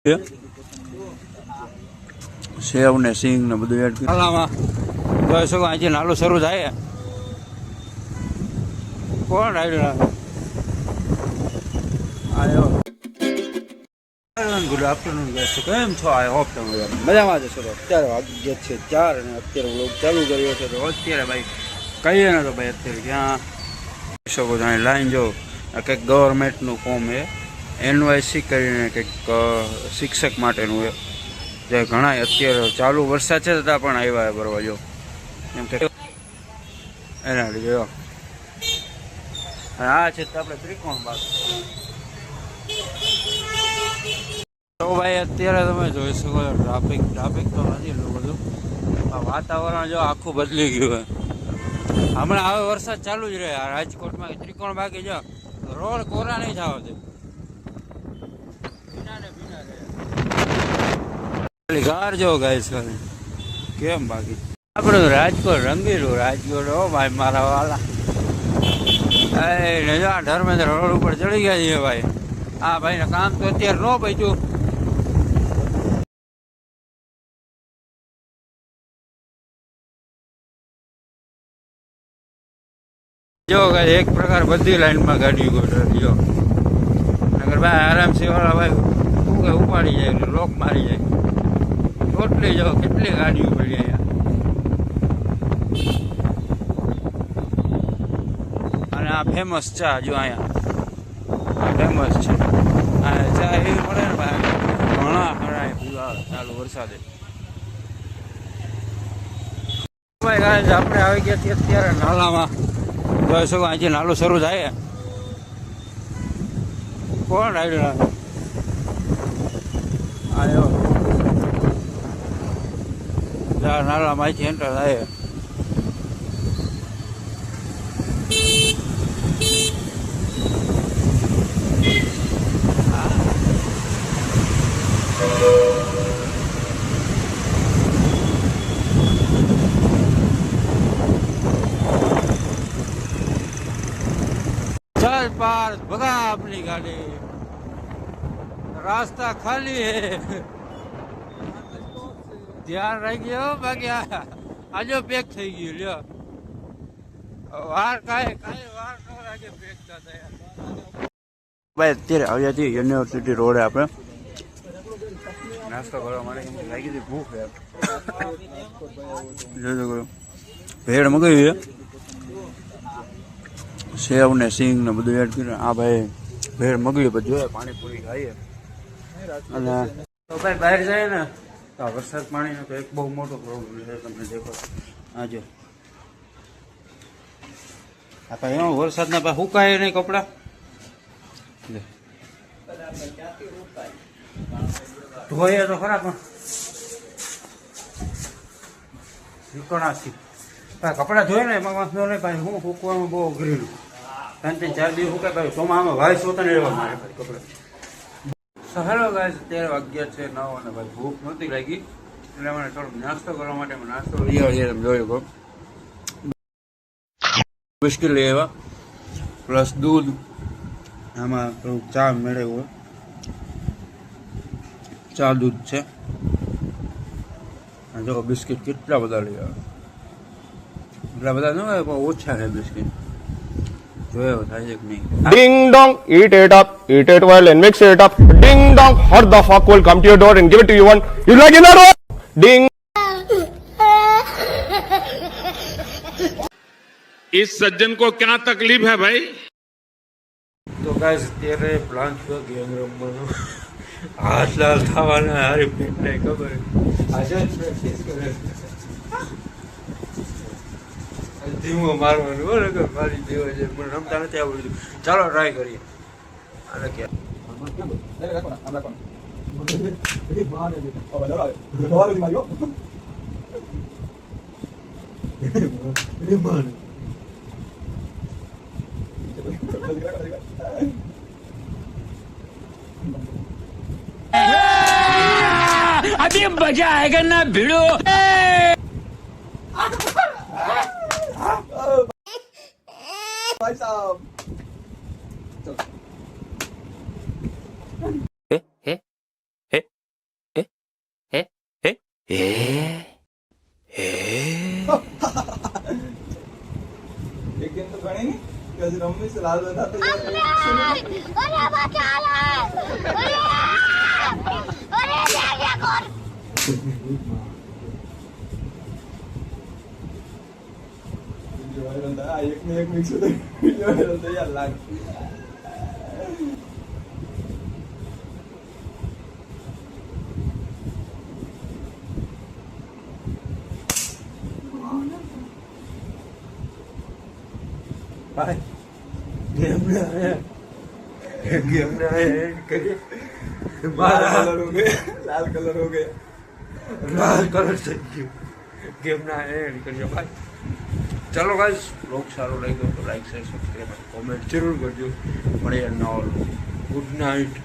સેવ ને સિંગ ને બધું એડ કરી જોઈ શકો અહીંથી નાલું શરૂ થાય કોણ આવ્યો ગુડ આફ્ટરનૂન ગેસ કેમ છો? આઈ હોપ તમે મજામાં જશો. તો અત્યારે વાગ્યા છે 4 અને અત્યારે વ્લોગ ચાલુ કર્યો છે. તો અત્યારે ભાઈ કહીએ ને તો ભાઈ અત્યારે ક્યાં શકો છો લાઈન જો કંઈક ગવર્મેન્ટનું ફોર્મ છે NYC કરીને કંઈક શિક્ષક માટેનું છે જે ઘણા અત્યારે ચાલુ વરસાદ છે છતાં પણ આવ્યા બરોબર જો એમ કે એના લીધે આ છે તો આપણે ત્રિકોણ બાગ. તો ભાઈ અત્યારે તમે જોઈ શકો છો ટ્રાફિક તો નથી એટલું બધું. વાતાવરણ જો આખું બદલી ગયું હોય. હમણાં હવે વરસાદ ચાલુ જ રહે રાજકોટમાં ત્રિકોણ બાકી જો રોડ કોરા નહીં થવા દે ગાર જો ગાઈસ કેમ બાકી આપણું રાજકોટ રંગીલું રાજકોટ હો ભાઈ મારા વાલા. ધર્મેન્દ્ર રોડ ઉપર ચડી ગયા છે ભાઈ. હા ભાઈ ને કામ તો અત્યારે ન પૈતું. જો એક પ્રકાર બધી લાઈનમાં ગાડી ગોઠવી જો નગર ભાઈ આરામથી વાળા ભાઈ શું કે ઉપાડી જાય લોક મારી જાય ટોટલી જો કેટલી ગાડીઓ પડી અહીંયા. અને આ ફેમસ ચા જો અહીંયા ફેમસ છે આ ચા એવી મળે ને ભાઈ ઘણા ખરા પીવા ચાલુ વરસાદે. ભાઈ આપણે આવી ગયા છીએ અત્યારે નાલામાં જોઈ શકો અહીંથી નાલું શરૂ થાય કોણ આવ્યો નાલા માહિતી એન્ટર થાય. चल पार भगा अपनी गाड़ी रास्ता खाली है ध्यान रखियो बाकी आजो पेक થઈ ગયું લ્યો વાર કાય વાર ન લાગે પેક થતા ભાઈ. અત્યારે આવ્યા છીએ યુનિવર્સિટી રોડે આપણે નાસ્તો કરવા માટે લાગી હતી ભૂખ જોજો ભેળ મગાવી સેવ ને સિંગ ને બધું એડ કરીને આ ભાઈ ભેળ મગવી પછી જોઈએ પાણીપુરી ખાઈએ. અને તો ભાઈ બહાર જાય ને તો વરસાદ પાણીનો તો એક બહુ મોટો પ્રોબ્લેમ છે. તમને દેખો હા જો આ ભાઈ એમાં વરસાદના પાસે સુકાય નહીં કપડાં ધોઈએ તો ખરા પણ નીકળાથી કપડાં ધોય ને એમાં વાંધો નહીં ભાઈ હું ફૂકવામાં બહુ અઘરેલું 3-4 દિવસ ફૂકાય ભાઈ ચોમાસામાં વાય સોતા રહેવા મારે કપડાં. હેલો ગાઈસ અત્યારે વાગ્યા છે 9 અને ભાઈ ભૂખ નહોતી લાગી એટલે મને થોડોક નાસ્તો કરવા માટે નાસ્તો લઈ આવ્યા તમે જોઈ શકો બિસ્કિટ લઈ આવ્યા પ્લસ દૂધ આમાં થોડુંક ચા મેળવ્યો ચા દૂધ છે. જો બિસ્કિટ કેટલા બધા લઈ આવ્યા એટલા બધા ન હોય પણ ઓછા છે બિસ્કિટ જોયો થાય છે કે નહીં. Ding dong, eat it up, eat it well and mix it up. Ding dong, what the fuck will come to your door and give it to you one? You like it that one? Ding. इस सज्जन को क्या तकलीफ है भाई? તો guys અત્યારે plan થયો game રમવાનો હાથ લાલ થવાના હારી પેટ નહીં ખબર આજે પ્રેક્ટિસ કરે ધીમો મારવાનું બરાબર મારી દેવા છે મને રમતા નથી આવડતું. ચાલો ટ્રાય કરીએ. આને કે अभी मजा आएगा ना भिड़ो. भाई साहब एक गेम तो गणे नहीं कैसे रम्मी से लाल बता तो यार अरे बचाला अरे क्या कर जो है बंदा एक में एक मिक्स होता है जो है बंदा यार लाग भाई गेम में आया करिए लाल कलर हो गया લાલ કલર થઈ ગયો ગેમના એન્ડ કરીએ ભાઈ. ચાલો ગાઈસ, બ્લોગ સારો લાગ્યો તો લાઈક શેર સબસ્ક્રાઈબ કોમેન્ટ જરૂર કરજો. મળીએ નવો. Good night.